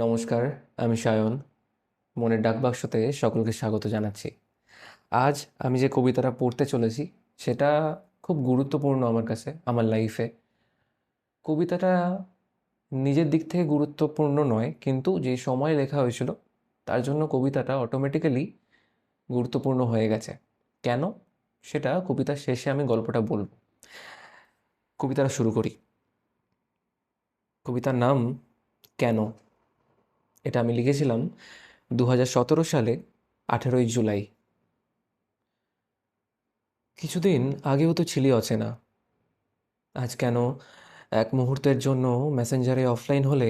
নমস্কার, আমি সায়ন। মনের ডাকবাক্সতে সকলকে স্বাগত জানাচ্ছি। আজ আমি যে কবিতাটা পড়তে চলেছি সেটা খুব গুরুত্বপূর্ণ আমার কাছে, আমার লাইফে। কবিতাটা নিজের দিক থেকে গুরুত্বপূর্ণ নয়, কিন্তু যে সময় লেখা হয়েছিল তার জন্য কবিতাটা অটোমেটিক্যালি গুরুত্বপূর্ণ হয়ে গেছে। কেন? সেটা কবিতার শেষে আমি গল্পটা বলব। কবিতাটা শুরু করি। কবিতার নাম কেন। এটা আমি লিখেছিলাম 2017 সালে 18ই জুলাই। কিছুদিন আগেও তো ছিলি অচেনা, আজ কেন এক মুহূর্তের জন্য মেসেঞ্জারে অফলাইন হলে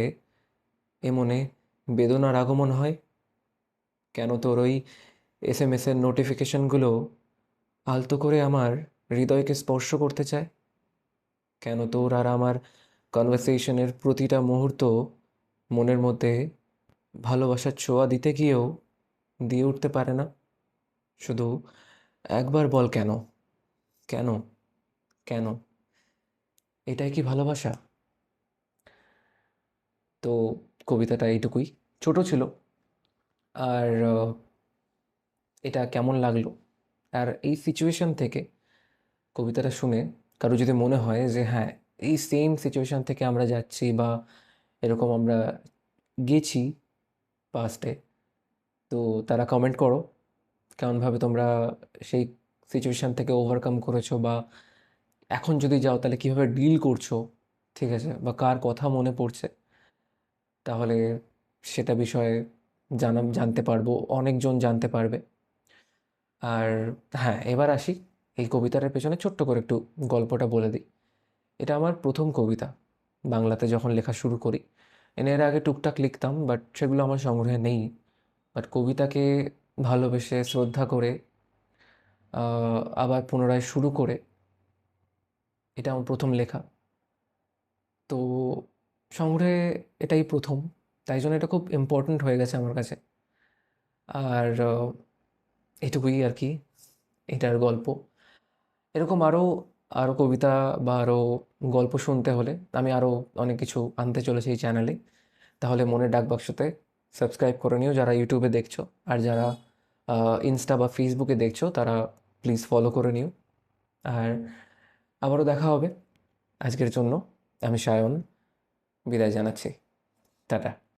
এ মনে বেদনার আগমন হয়? কেন তোর ওই এসএমএসের নোটিফিকেশনগুলো আলতো করে আমার হৃদয়কে স্পর্শ করতে চায়? কেন তোর আর আমার কনভারসেশনের প্রতিটা মুহূর্ত মনের মধ্যে ভালোবাসার ছোঁয়া দিতে গিয়েও দিয়ে উঠতে পারে না? শুধু একবার বল কেন, কেন, কেন? এটাই কি ভালোবাসা? তো কবিতাটা এইটুকুই, ছোট ছিল। আর এটা কেমন লাগলো, আর এই সিচুয়েশন থেকে কবিতাটা শুনে কারো যদি মনে হয় যে হ্যাঁ, এই সেম সিচুয়েশন থেকে আমরা যাচ্ছি বা এরকম আমরা গেছি পাস্টে, তো তারা কমেন্ট করো কেমনভাবে তোমরা সেই সিচুয়েশন থেকে ওভারকাম করেছো, বা এখন যদি যাও তাহলে কীভাবে ডিল করছো, ঠিক আছে, বা কার কথা মনে পড়ছে, তাহলে সেটা বিষয়ে জানতে পারবো, অনেকজন জানতে পারবে। আর হ্যাঁ, এবার আসি এই কবিতাটার পেছনে ছোট্ট করে একটু গল্পটা বলে দিই। এটা আমার প্রথম কবিতা বাংলাতে যখন লেখা শুরু করি। এর আগে টুকটাক লিখতাম, বাট সেগুলো আমার সংগ্রহে নেই। বাট কবিতাকে ভালোবেসে শ্রদ্ধা করে আবার পুনরায় শুরু করে, এটা আমার প্রথম লেখা। তো সংগ্রহে এটাই প্রথম, তাই জন্য এটা খুব ইম্পর্ট্যান্ট হয়ে গেছে আমার কাছে। আর এটুকুই আর কি এটার গল্প। এরকম আরও আরও কবিতা বা আরও গল্প শুনতে হলে আমি আরও অনেক কিছু আনতে চলেছি এই চ্যানেলে। তাহলে মনের ডাকবাক্সতে সাবস্ক্রাইব করে নিও যারা ইউটিউবে দেখছো, আর যারা ইনস্টা বা ফেসবুকে দেখছো তারা প্লিজ ফলো করে নিও। আর আবারও দেখা হবে। আজকের জন্য আমি সায়ন বিদায় জানাচ্ছি। টাটা।